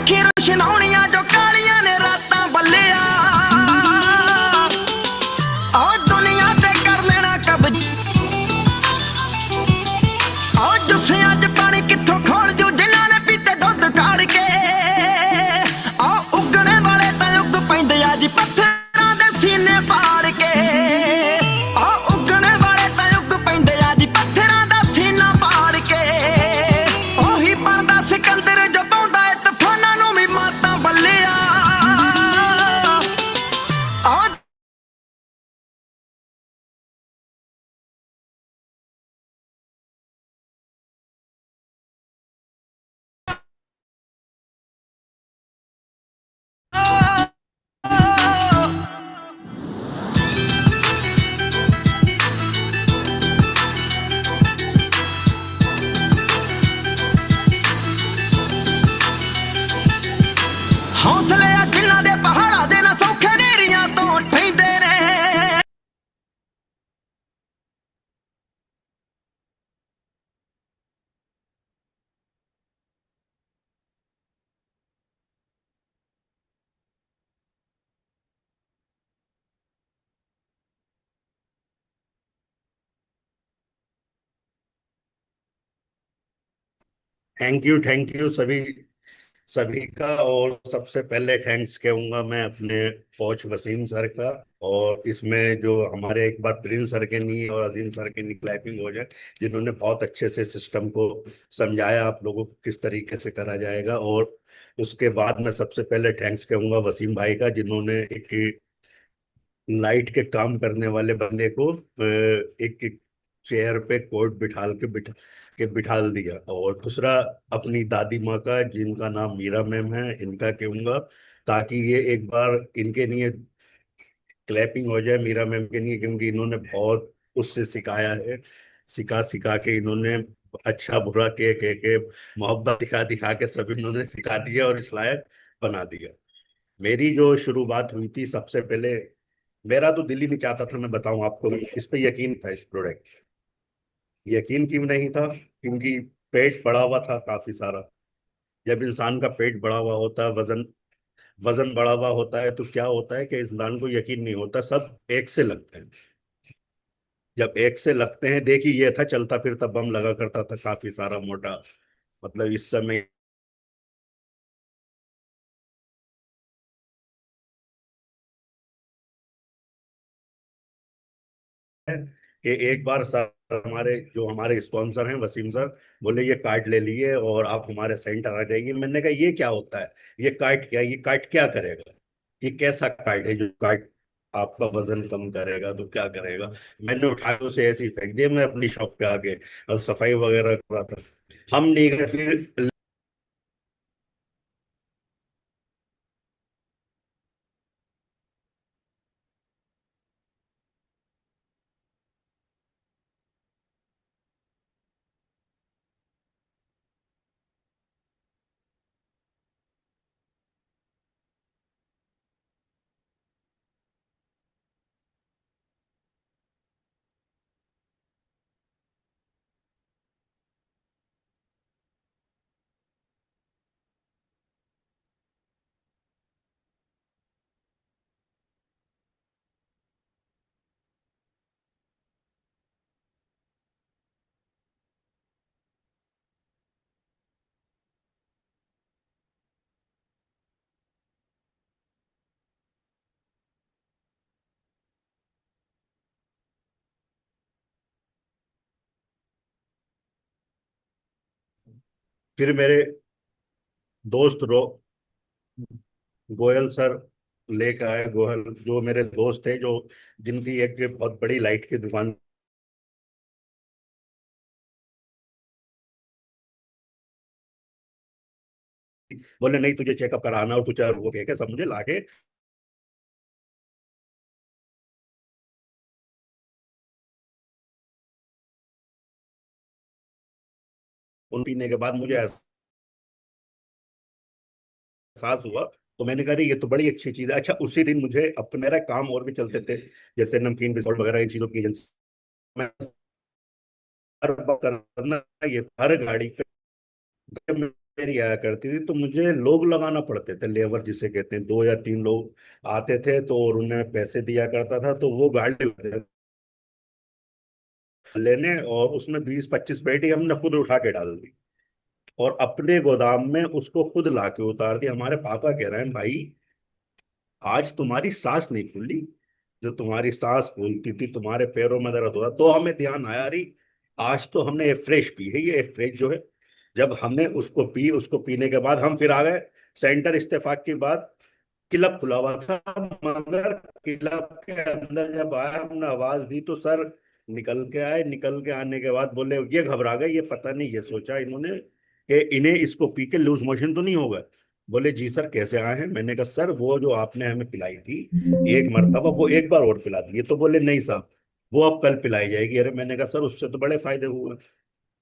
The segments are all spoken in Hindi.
ਅੱਖੀ ਰੁਸ਼ਨਾਉਣੀਆਂ ਜੋ ਕਾਲੀਆਂ ਨੇ ਰਾਤਾਂ ਬੱਲਿਆ ਆ ਦੁਨੀਆ ਤੇ ਕਰ ਲੈਣਾ ਕਬਜ਼ ਆ ਜੁੱਸਿਆਂ 'ਚ ਪਾਣੀ ਕਿੱਥੋਂ ਖੋਲ ਜੂ ਜਿਨ੍ਹਾਂ ਨੇ ਪੀਤੇ ਦੁੱਧ ਕਾੜ ਕੇ ਆ ਉੱਗਣੇ ਵਾਲੇ ਤਾਂ ਉੱਗ ਪੈਂਦੇ ਆ ਜੀ ਪੱਥਰਾਂ ਦੇ ਸੀਨੇ ਪਾੜ ਕੇ ਆ ਉੱਗਣੇ ਵਾਲੇ ਤਾਂ ਉੱਗ ਪੈਂਦੇ ਆ ਜੀ ਪੱਥਰਾਂ ਦਾ ਸੀਨਾ ਪਾੜ ਕੇ ਉਹੀ ਬਣਦਾ ਸਿਕੰਦਰ ਜੋ ਪਾਉਂਦਾ ਏ ਤੂਫਾਨਾਂ ਨੂੰ ਵੀ ਮਾਤਾਂ ਬੱਲਿਆ ਆ ਹੌਸਲੇ ਆ ਜਿਨ੍ਹਾਂ ਦੇ ਪਹਾੜਾਂ ਦੇ ਨਾ ਸੌਖੇ ਨੇਰੀਆਂ ਤੋਂ ਠਹਿੰਦੇ ਨੇ थैंक यू सभी सभी का। और सबसे पहले थैंक्स कहूंगा मैं अपने कोच वसीम सर का। और इसमें जो हमारे एक बार प्रिंस सर के नहीं और अजीम सर के नहीं क्लैपिंग हो जाए, जिन्होंने बहुत अच्छे से सिस्टम को समझाया आप लोगों को किस तरीके से करा जाएगा। और उसके बाद मैं सबसे पहले थैंक्स कहूंगा वसीम भाई का, जिन्होंने एक लाइट के काम करने वाले बंदे को एक चेयर पे कोट बिठाल दिया। और दूसरा अपनी दादी माँ का, जिनका नाम मीरा मैम है, इनका कहूंगा ताकि ये एक बार इनके लिए क्लैपिंग हो जाए मीरा मैम के लिए, क्योंकि इन्होंने बहुत उससे सिखाया है। सिखा सिखा के इन्होंने अच्छा बुरा के मोहब्बत दिखा दिखा के सब इन्होंने सिखा दिया और इस लायक बना दिया। मेरी जो शुरुआत हुई थी, सबसे पहले मेरा तो दिल ही नहीं चाहता था, मैं बताऊं आपको, इस पे यकीन था, इस प्रोडक्ट यकीन क्यों नहीं था, क्योंकि पेट बढ़ा हुआ था काफी सारा। जब इंसान का पेट बढ़ा हुआ होता है, वजन वजन बढ़ा हुआ होता है, तो क्या होता है कि इंसान को यकीन नहीं होता, सब एक से लगते हैं। जब एक से लगते हैं, देखिए ये था चलता फिरता बम लगा करता था काफी सारा मोटा, मतलब इस समय कि एक बार सर, हमारे स्पॉन्सर हैं वसीम सर, बोले ये कार्ड ले लिए और आप हमारे सेंटर आ जाइए। मैंने कहा ये क्या होता है, ये कार्ड क्या करेगा, ये कैसा कार्ड है जो कार्ड आपका वजन कम करेगा, तो क्या करेगा। मैंने उठा के उसे ऐसे ही फेंक दिया, मैं अपनी शॉप पे आके और सफाई वगैरह कर रहा था। हम नहीं गए फिर। फिर मेरे दोस्त गोयल सर लेकर आए। गोयल जो मेरे दोस्त थे, जो जिनकी एक बहुत बड़ी लाइट की दुकान, बोले नहीं तुझे चेकअप कराना और तुझे वो कह के सब मुझे लाके उन पीने के बाद मुझे एहसास हुआ। तो मैंने कहा ये तो बड़ी अच्छी चीज है। अच्छा, उसी दिन मुझे, अब तो मेरा काम और भी चलते थे, जैसे नमकीन बिस्कुट वगैरह इन चीजों की एजेंसी में करना, ये हर गाड़ी पे मेरी आया करती थी, तो मुझे लोग लगाना पड़ते थे, लेबर जिसे कहते हैं, 2 या 3 लोग आते थे तो, और उन्हें पैसे दिया करता था, तो वो गाड़ी लेने, और उसमें 20-25 पेटी हमने खुद उठा के डाल दी, और अपने गोदाम में उसको खुद ला के उतार दी। हमारे पापा कह रहे हैं, भाई आज तुम्हारी सांस नहीं खुली, जो तुम्हारी सांस फूलती थी, तुम्हारे पैरों में दर्द होता, तो हमें ध्यान आया, अरे आज तो हमने फ्रेश पी है, ये फ्रेश जो है। जब हमने उसको पी, उसको पीने के बाद हम फिर आ गए सेंटर। इस्तेफाक के बाद क्लब खुला हुआ था, मगर क्लब के अंदर जब आया, हमने आवाज दी तो सर निकल के आए। निकल के आने के बाद बोले, ये घबरा गए, ये पता नहीं, ये सोचा इन्होंने कि इन्हें इसको पी के लूज मोशन तो नहीं होगा। बोले जी सर कैसे आए हैं? मैंने कहा सर वो जो आपने हमें पिलाई थी एक मर्तबा, वो एक बार और पिला दी। ये तो बोले नहीं साहब, वो अब कल पिलाई जाएगी। अरे मैंने कहा सर उससे तो बड़े फायदे हुए।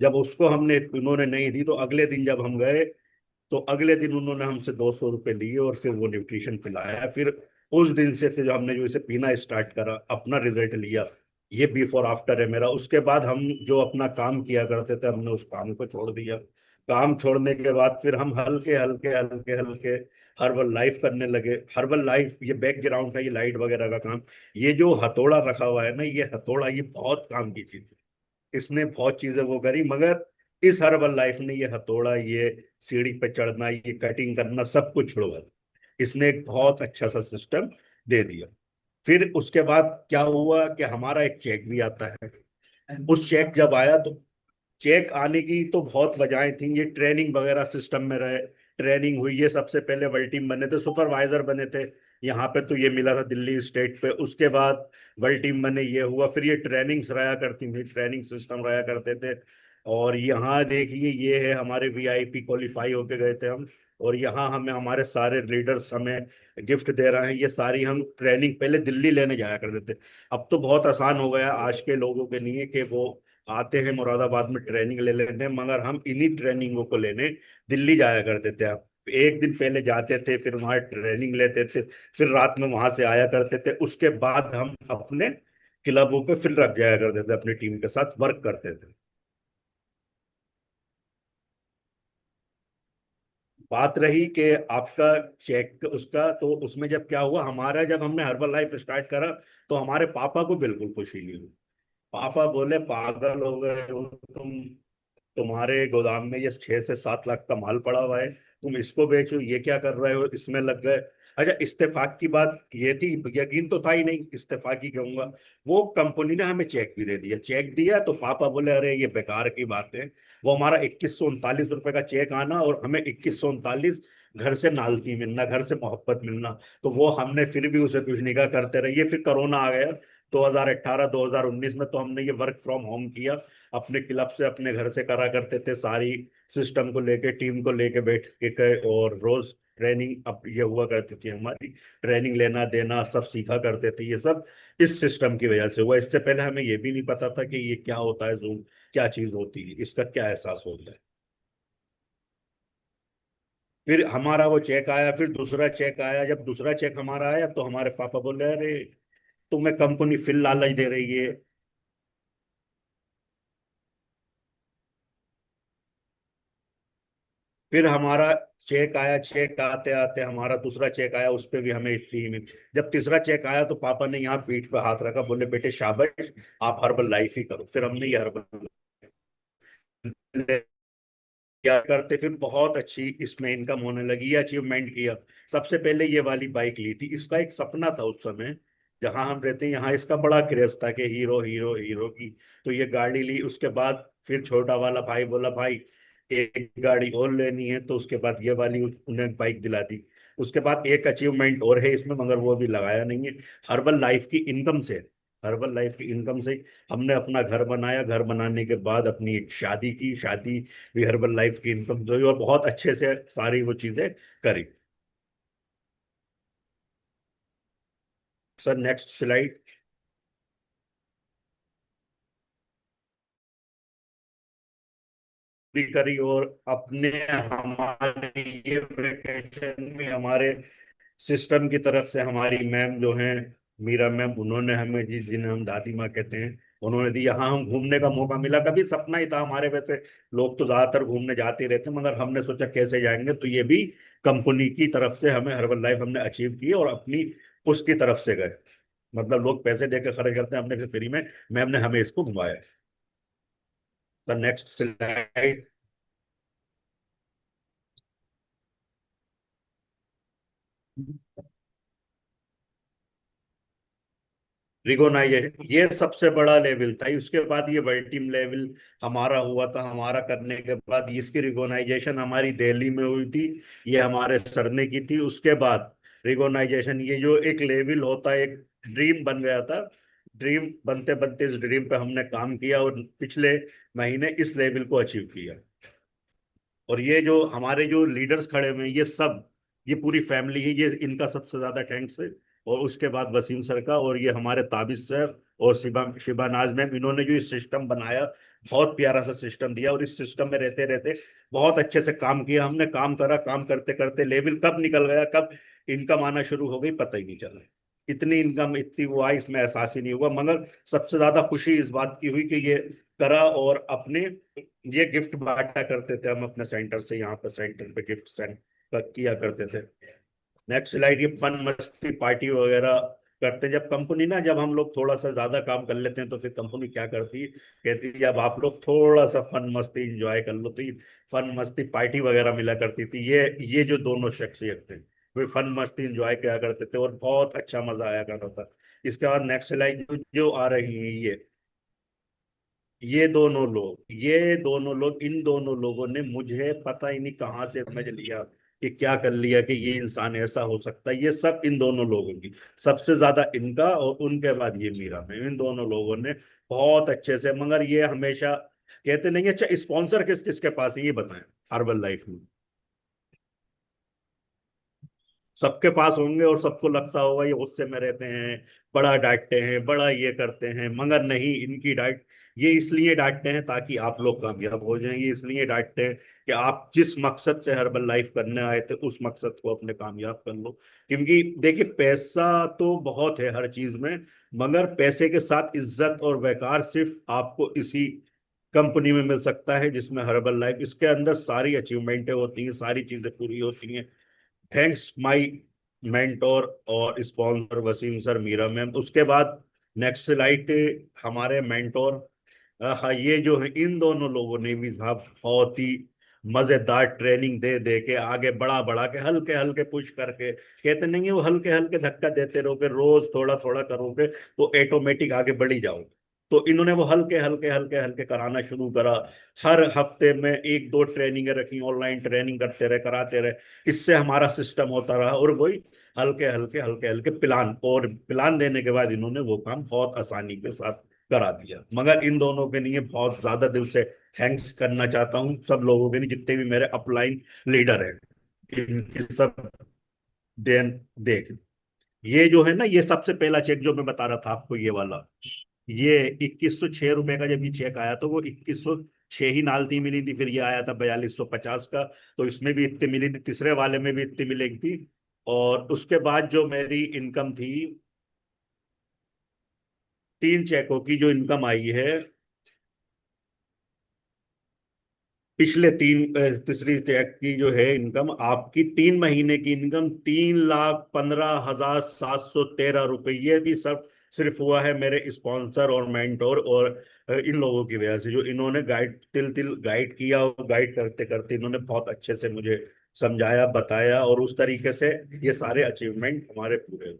जब उसको हमने, उन्होंने नहीं दी, तो अगले दिन जब हम गए, तो अगले दिन उन्होंने हमसे 200 रुपये लिए, और फिर वो न्यूट्रिशन पिलाया। फिर उस दिन से फिर हमने जो इसे पीना स्टार्ट करा, अपना रिजल्ट लिया। ये बिफोर आफ्टर है मेरा। उसके बाद हम जो अपना काम किया करते थे, हमने उस काम को छोड़ दिया। काम छोड़ने के बाद फिर हम हल्के हल्के हल्के हल्के हर्बल लाइफ करने लगे। हर्बल लाइफ, ये बैकग्राउंड है, ये लाइट वगैरह का काम। ये जो हथौड़ा रखा हुआ है ना, ये हथौड़ा, ये बहुत काम की चीज है। इसने बहुत चीजें वो करी, मगर इस हर्बल लाइफ ने ये हथौड़ा, ये सीढ़ी पे चढ़ना, ये कटिंग करना, सब कुछ छुड़वा दिया। इसने एक बहुत अच्छा सा सिस्टम दे दिया। फिर उसके बाद क्या हुआ कि हमारा एक चेक भी आता है। उस चेक जब आया, तो चेक आने की तो बहुत वजहें थी। ये ट्रेनिंग वगैरह सिस्टम में रहे, ट्रेनिंग हुई। ये सबसे पहले वर्ल्ड टीम बने थे, सुपरवाइजर बने थे यहाँ पे, तो ये मिला था दिल्ली स्टेट पे। उसके बाद वर्ल्ड टीम बने, ये हुआ। फिर ये ट्रेनिंग्स रहा करती थी, ट्रेनिंग सिस्टम रहा करते थे। और यहाँ देखिए, ये है हमारे वीआईपी क्वालिफाई होके गए थे हम। और यहाँ हमें हमारे सारे लीडर्स हमें गिफ्ट दे रहे हैं। ये सारी हम ट्रेनिंग पहले दिल्ली लेने जाया करते थे। अब तो बहुत आसान हो गया आज के लोगों के लिए कि वो आते हैं मुरादाबाद में, ट्रेनिंग ले लेते हैं, मगर हम इन्हीं ट्रेनिंगों को लेने दिल्ली जाया करते थे। अब एक दिन पहले जाते थे, फिर वहां ट्रेनिंग लेते थे, फिर रात में वहां से आया करते थे। उसके बाद हम अपने क्लबों पे फिर रख जाया करते थे, अपनी टीम के साथ वर्क करते थे। बात रही कि आपका चेक उसका, तो उसमें जब क्या हुआ, हमारा जब हमने हर्बल लाइफ स्टार्ट करा, तो हमारे पापा को बिल्कुल खुशी नहीं हुई। पापा बोले पागल हो गए हो तुम, तुम्हारे गोदाम में ये 6 से 7 लाख का माल पड़ा हुआ है, तुम इसको बेचो, ये क्या कर रहे हो, इसमें लग गए। अच्छा, इस्तेफाक की बात ये थी, यकीन तो था ही नहीं, इस्तेफाक ही कहूंगा। वो कंपनी ने हमें चेक भी दे दिया। चेक दिया तो पापा बोले अरे ये बेकार की बात है। वो हमारा 2139 रुपए का चेक आना, और हमें 2139 घर से नालती मिलना, घर से मोहब्बत मिलना। तो वो हमने फिर भी उसे कुछ निगाह करते रहिए। फिर कोरोना आ गया 2018 2019 में, तो हमने ये वर्क फ्रॉम होम किया। अपने क्लब से, अपने घर से करा करते थे सारी, सिस्टम को लेके, टीम को लेके बैठ के, और रोज ट्रेनिंग अब ये हुआ करती थी हमारी। ट्रेनिंग लेना देना सब सीखा करते थे। ये सब इस सिस्टम की वजह से हुआ। इससे पहले हमें ये भी नहीं पता था कि ये क्या होता है, जूम क्या चीज होती है, इसका क्या एहसास होता है। फिर हमारा वो चेक आया, फिर दूसरा चेक आया। जब दूसरा चेक हमारा आया, तो हमारे पापा बोले अरे तुम्हें कंपनी फिर लालच दे रही है। फिर हमारा चेक आया, चेक आते आते हमारा दूसरा चेक आया, उस पे भी हमें इतनी ही मिली। जब तीसरा चेक आया, तो पापा ने यहाँ पीठ पे हाथ रखा, बोले बेटे शाबाश, आप हर्बल लाइफ ही करो। फिर हमने ये हर्बल क्या करते, फिर बहुत अच्छी इसमें इनकम होने लगी, ये अचीवमेंट किया। सबसे पहले ये वाली बाइक ली थी। इसका एक सपना था उस समय, जहां हम रहते हैं यहाँ इसका बड़ा क्रेज था कि हीरो हीरो हीरो की। तो ये गाड़ी ली। उसके बाद फिर छोटा वाला भाई बोला भाई एक गाड़ी और लेनी है, तो उसके बाद ये वाली उन्हें बाइक दिला दी। उसके बाद एक अचीवमेंट और है इसमें, मगर वो भी लगाया नहीं है। हर्बल लाइफ की इनकम से, हर्बल लाइफ की इनकम से हमने अपना घर बनाया। घर बनाने के बाद अपनी एक शादी की, शादी भी हर्बल लाइफ की इनकम जो हुई, और बहुत अच्छे से सारी वो चीजें करी। Sir next slide. भी करी, और अपने हमारे ये वेकेशन में हमारे सिस्टम की तरफ से हमारी मैम जो हैं, मीरा मैम, उन्होंने हमें, जिन्हें हम दादी माँ कहते हैं, उन्होंने दी। यहाँ हम घूमने का मौका मिला, कभी सपना ही था हमारे, वैसे लोग तो ज्यादातर घूमने जाते ही रहते हैं, मगर हमने सोचा कैसे जाएंगे, तो ये भी कंपनी की तरफ से हमें हर्बल लाइफ हमने अचीव की और अपनी उसकी तरफ से गए। मतलब लोग पैसे देकर खर्च करते हैं, हमने से फ्री में मैम ने हमें इसको घुमाया। तो नेक्स्ट स्लाइड। रिकॉग्नाइजेशन ये सबसे बड़ा लेवल था, उसके बाद ये वर्ल्ड टीम लेवल हमारा हुआ था। हमारा करने के बाद इसकी रिकॉग्नाइजेशन हमारी दिल्ली में हुई थी, ये हमारे सर ने की थी। उसके बाद रिकॉग्नाइजेशन, ये जो एक लेवल होता है, एक ड्रीम बन गया था। ड्रीम बनते बनते इस ड्रीम पे हमने काम किया और पिछले महीने इस लेवल को अचीव किया। और ये जो हमारे जो लीडर्स खड़े हुए हैं, ये सब, ये पूरी फैमिली है, ये इनका सबसे ज्यादा थैंक्स है। और उसके बाद वसीम सर का, और ये हमारे ताबिश सर और शिबा शिबा नाज मैम, इन्होंने जो सिस्टम बनाया, बहुत प्यारा सा सिस्टम दिया। और इस सिस्टम में रहते रहते बहुत अच्छे से काम किया हमने। काम करा, काम करते करते लेवल कब निकल गया, कब इनकम आना शुरू हो गई, पता ही नहीं चला। इतनी इनकम, इतनी वो आई, इसमें एहसास ही नहीं हुआ। मगर सबसे ज्यादा खुशी इस बात की हुई कि ये करा, और अपने ये गिफ्ट बांटा करते थे हम अपने सेंटर से, यहाँ पे सेंटर पे गिफ्ट सेंड किया करते थे। Next slide. ये फन मस्ती पार्टी वगैरह करते हैं। जब कंपनी ना, जब हम लोग थोड़ा सा ज्यादा काम कर लेते हैं, तो फिर कंपनी क्या करती है, कहती है अब आप लोग थोड़ा सा फन मस्ती इंजॉय कर लो। तो ये फन मस्ती पार्टी वगैरह मिला करती थी। ये जो दोनों शख्सियत थे, वे फन मस्ती इंजॉय किया करते थे और बहुत अच्छा मजा आया करता था। इसके बाद नेक्स्ट स्लाइड जो आ रही है, ये दोनों लोग, इन दोनों लोगों ने मुझे पता ही नहीं कहाँ से समझ लिया कि क्या कर लिया कि ये इंसान ऐसा हो सकता है। ये सब इन दोनों लोगों की, सबसे ज्यादा इनका, और उनके बाद ये मीरा में, इन दोनों लोगों ने बहुत अच्छे से। मगर ये हमेशा कहते नहीं, अच्छा स्पॉन्सर किस किस के पास है, ये बताएं हर्बल लाइफ में। सबके पास होंगे और सबको लगता होगा ये गुस्से में रहते हैं, बड़ा डांटते हैं, बड़ा ये करते हैं। मगर नहीं, इनकी डांट, ये इसलिए डांटते हैं ताकि आप लोग कामयाब हो जाएं। ये इसलिए डांटते हैं कि आप जिस मकसद से हर्बल लाइफ करने आए थे, उस मकसद को अपने कामयाब कर लो। क्योंकि देखिए, पैसा तो बहुत है हर चीज में, मगर पैसे के साथ इज्जत और वकार सिर्फ आपको इसी कंपनी में मिल सकता है, जिसमें हर्बल लाइफ, इसके अंदर सारी अचीवमेंटें होती हैं, सारी चीजें पूरी होती हैं। थैंक्स माई मेंटोर और sponsor Wasim sir, Meera ma'am. उसके बाद नेक्स्ट स्लाइड। हमारे मेंटोर, हाँ, ये जो है, इन दोनों लोगों ने भी साहब बहुत ही मजेदार ट्रेनिंग दे दे के, आगे बढ़ा बढ़ा के, हल्के हल्के पुश करके, कहते नहीं है वो, हल्के हल्के धक्का देते रहोगे, रोज थोड़ा थोड़ा करोगे तो ऑटोमेटिक आगे बढ़ी जाओगे। तो इन्होंने वो हल्के हल्के हल्के हल्के कराना शुरू करा। हर हफ्ते में एक दो ट्रेनिंगें रखी, ऑनलाइन ट्रेनिंग करते रहे, कराते रहे। इससे हमारा सिस्टम होता रहा, और वही हल्के हल्के हल्के हल्के प्लान, और प्लान देने के बाद इन्होंने वो काम बहुत आसानी के साथ करा दिया। मगर इन दोनों के लिए बहुत ज्यादा दिल से थैंक्स करना चाहता हूँ, सब लोगों के लिए, जितने भी मेरे अपलाइन लीडर हैं, इनकी सब देन देख। ये जो है ना, ये सबसे पहला चेक जो मैं बता रहा था आपको, ये वाला, ये 2106 रुपए का जब ये चेक आया, तो वो 2106 ही नालती मिली थी। फिर ये आया था 4250 का, तो इसमें भी इतनी मिली थी, तीसरे वाले में भी इतनी मिलेगी थी। और उसके बाद जो मेरी इनकम थी, 3 चेकों की जो इनकम आई है, पिछले तीसरी चेक की जो है इनकम, आपकी 3 महीने की इनकम 3,15,713 रुपये। ये भी सब सिर्फ हुआ है मेरे स्पॉन्सर और मेंटोर और इन लोगों की वजह से, जो इन्होंने गाइड, तिल तिल गाइड किया, और गाइड करते करते इन्होंने बहुत अच्छे से मुझे समझाया, बताया, और उस तरीके से ये सारे अचीवमेंट हमारे पूरे हुए।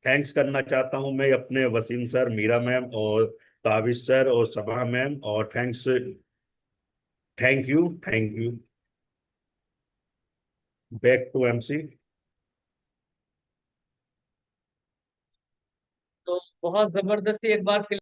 थैंक्स करना चाहता हूं मैं अपने वसीम सर, मीरा मैम और ताबिश सर और सभा मैम, और thank you, thank you. Back to MC. तो बहुत जबरदस्ती एक बार फिर